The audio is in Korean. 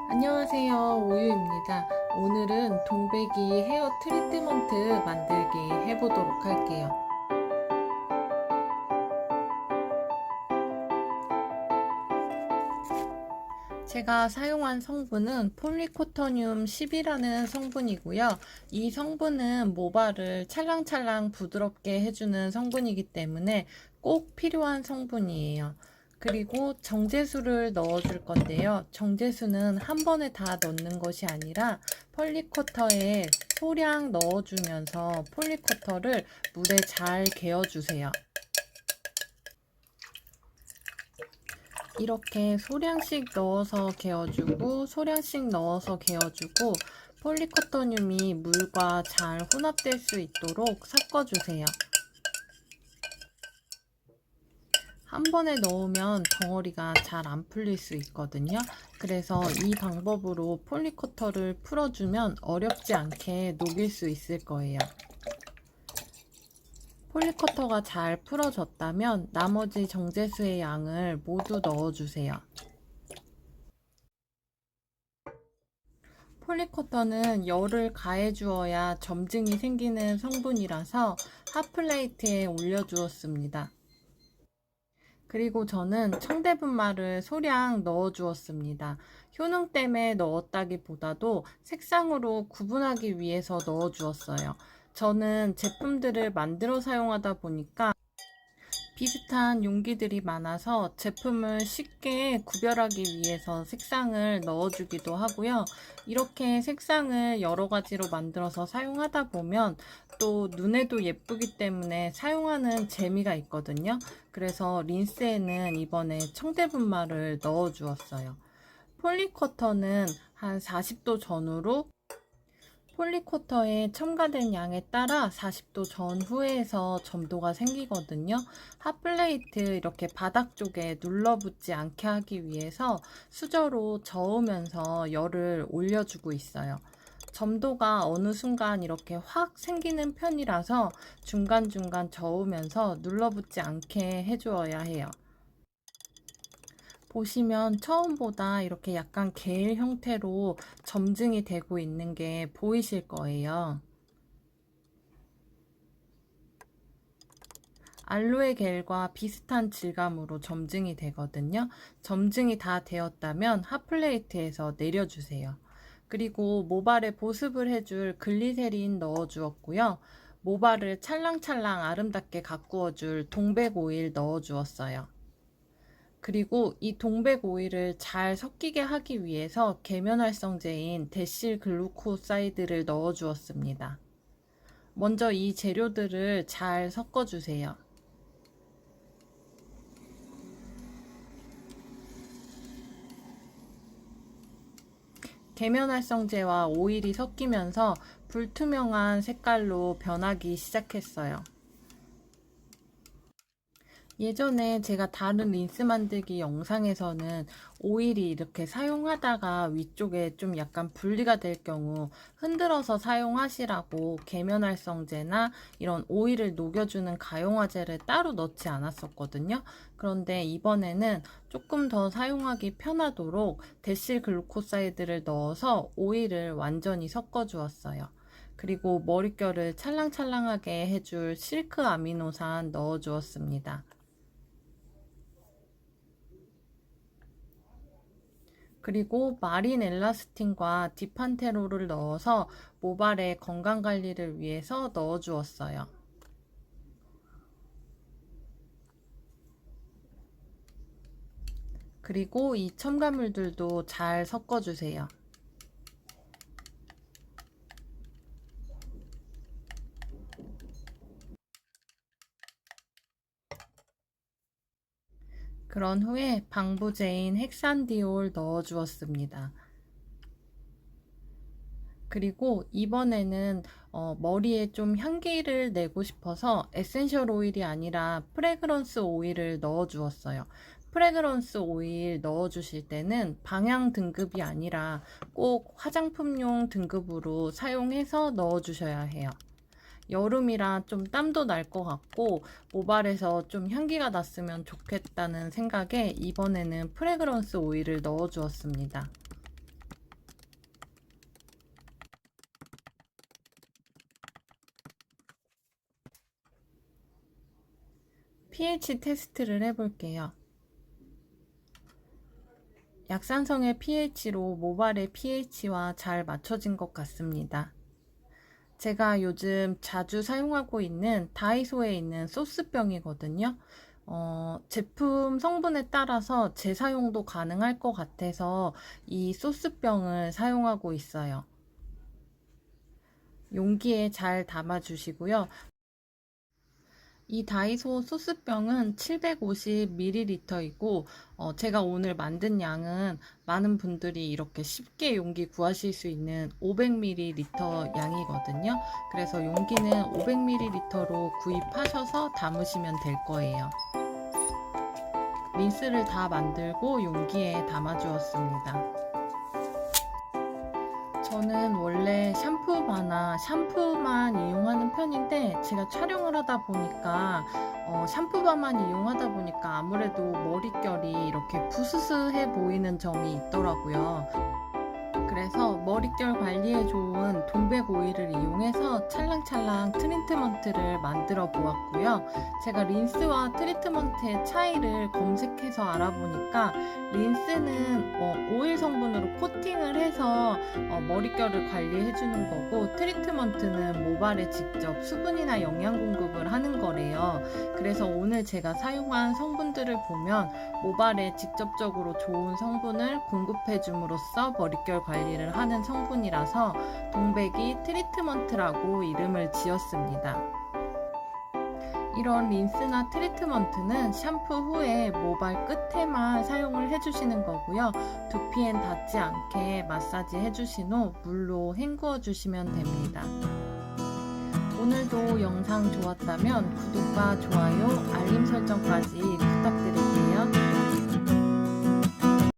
안녕하세요, 오유입니다. 오늘은 동백이 헤어 트리트먼트 만들기 해보도록 할게요. 제가 사용한 성분은 폴리코토늄 10이라는 성분이고요. 이 성분은 모발을 찰랑찰랑 부드럽게 해주는 성분이기 때문에 꼭 필요한 성분이에요. 그리고 정제수를 넣어줄 건데요. 정제수는 한 번에 다 넣는 것이 아니라 폴리코터에 소량 넣어주면서 폴리코터를 물에 잘 개어주세요. 이렇게 소량씩 넣어서 개어주고 소량씩 넣어서 개어주고 폴리코토늄이 물과 잘 혼합될 수 있도록 섞어주세요. 한 번에 넣으면 덩어리가 잘 안 풀릴 수 있거든요. 그래서 이 방법으로 폴리코터를 풀어주면 어렵지 않게 녹일 수 있을 거예요. 폴리커터가 잘 풀어졌다면 나머지 정제수의 양을 모두 넣어주세요. 폴리커터는 열을 가해 주어야 점증이 생기는 성분이라서 핫플레이트에 올려주었습니다. 그리고 저는 청대분말을 소량 넣어 주었습니다. 효능 때문에 넣었다기보다도 색상으로 구분하기 위해서 넣어 주었어요. 저는 제품들을 만들어 사용하다 보니까 비슷한 용기들이 많아서 제품을 쉽게 구별하기 위해서 색상을 넣어주기도 하고요. 이렇게 색상을 여러 가지로 만들어서 사용하다 보면 또 눈에도 예쁘기 때문에 사용하는 재미가 있거든요. 그래서 린스에는 이번에 청대분말을 넣어 주었어요. 폴리쿼터는 한 40도 전후로 폴리코터에 첨가된 양에 따라 40도 전후에 해서 점도가 생기거든요. 핫플레이트 이렇게 바닥 쪽에 눌러붙지 않게 하기 위해서 수저로 저으면서 열을 올려주고 있어요. 점도가 어느 순간 이렇게 확 생기는 편이라서 중간중간 저으면서 눌러붙지 않게 해주어야 해요. 보시면 처음보다 이렇게 약간 게일 형태로 점증이 되고 있는 게 보이실 거예요. 알로에 겔과 비슷한 질감으로 점증이 되거든요. 점증이 다 되었다면 핫플레이트에서 내려주세요. 그리고 모발에 보습을 해줄 글리세린 넣어주었고요. 모발을 찰랑찰랑 아름답게 가꾸어줄 동백 오일 넣어주었어요. 그리고 이 동백 오일을 잘 섞이게 하기 위해서 계면활성제인 데실 글루코사이드를 넣어 주었습니다. 먼저 이 재료들을 잘 섞어 주세요. 계면활성제와 오일이 섞이면서 불투명한 색깔로 변하기 시작했어요. 예전에 제가 다른 린스 만들기 영상에서는 오일이 이렇게 사용하다가 위쪽에 좀 약간 분리가 될 경우 흔들어서 사용하시라고 계면활성제나 이런 오일을 녹여주는 가용화제를 따로 넣지 않았었거든요. 그런데 이번에는 조금 더 사용하기 편하도록 데실글루코사이드를 넣어서 오일을 완전히 섞어 주었어요. 그리고 머릿결을 찰랑찰랑하게 해줄 실크 아미노산 넣어 주었습니다. 그리고 마린 엘라스틴과 디판테롤을 넣어서 모발의 건강 관리를 위해서 넣어 주었어요. 그리고 이 첨가물들도 잘 섞어 주세요. 그런 후에 방부제인 헥산디올 넣어 주었습니다. 그리고 이번에는 머리에 좀 향기를 내고 싶어서 에센셜 오일이 아니라 프레그런스 오일을 넣어 주었어요. 프레그런스 오일 넣어 주실 때는 방향 등급이 아니라 꼭 화장품용 등급으로 사용해서 넣어 주셔야 해요. 여름이라 좀 땀도 날 것 같고 모발에서 좀 향기가 났으면 좋겠다는 생각에 이번에는 프레그런스 오일을 넣어 주었습니다. pH 테스트를 해볼게요. 약산성의 pH로 모발의 pH와 잘 맞춰진 것 같습니다. 제가 요즘 자주 사용하고 있는 다이소에 있는 소스병이거든요. 제품 성분에 따라서 재사용도 가능할 것 같아서 이 소스병을 사용하고 있어요. 용기에 잘 담아 주시고요. 이 다이소 소스병은 750ml이고 제가 오늘 만든 양은 많은 분들이 이렇게 쉽게 용기 구하실 수 있는 500ml 양이거든요. 그래서 용기는 500ml로 구입하셔서 담으시면 될 거예요. 린스를 다 만들고 용기에 담아 주었습니다. 저는 원래 샴푸만 이용하는 편인데 제가 촬영을 하다 보니까 샴푸바만 이용하다 보니까 아무래도 머릿결이 이렇게 부스스해 보이는 점이 있더라고요. 그래서 머릿결 관리에 좋은 동백 오일을 이용해서 찰랑찰랑 트리트먼트를 만들어 보았고요. 제가 린스와 트리트먼트의 차이를 검색해서 알아보니까 린스는 오일 성분으로 코팅을 해서 머릿결을 관리해 주는 거고, 트리트먼트는 모발에 직접 수분이나 영양 공급을 하는 거래요. 그래서 오늘 제가 사용한 성분들을 보면 모발에 직접적으로 좋은 성분을 공급해 줌으로써 머릿결 관리를 하는 성분이라서 동백이 트리트먼트라고 이름을 지었습니다. 이런 린스나 트리트먼트는 샴푸 후에 모발 끝에만 사용을 해주시는 거고요. 두피엔 닿지 않게 마사지 해주신 후 물로 헹구어 주시면 됩니다. 오늘도 영상 좋았다면 구독과 좋아요, 알림 설정까지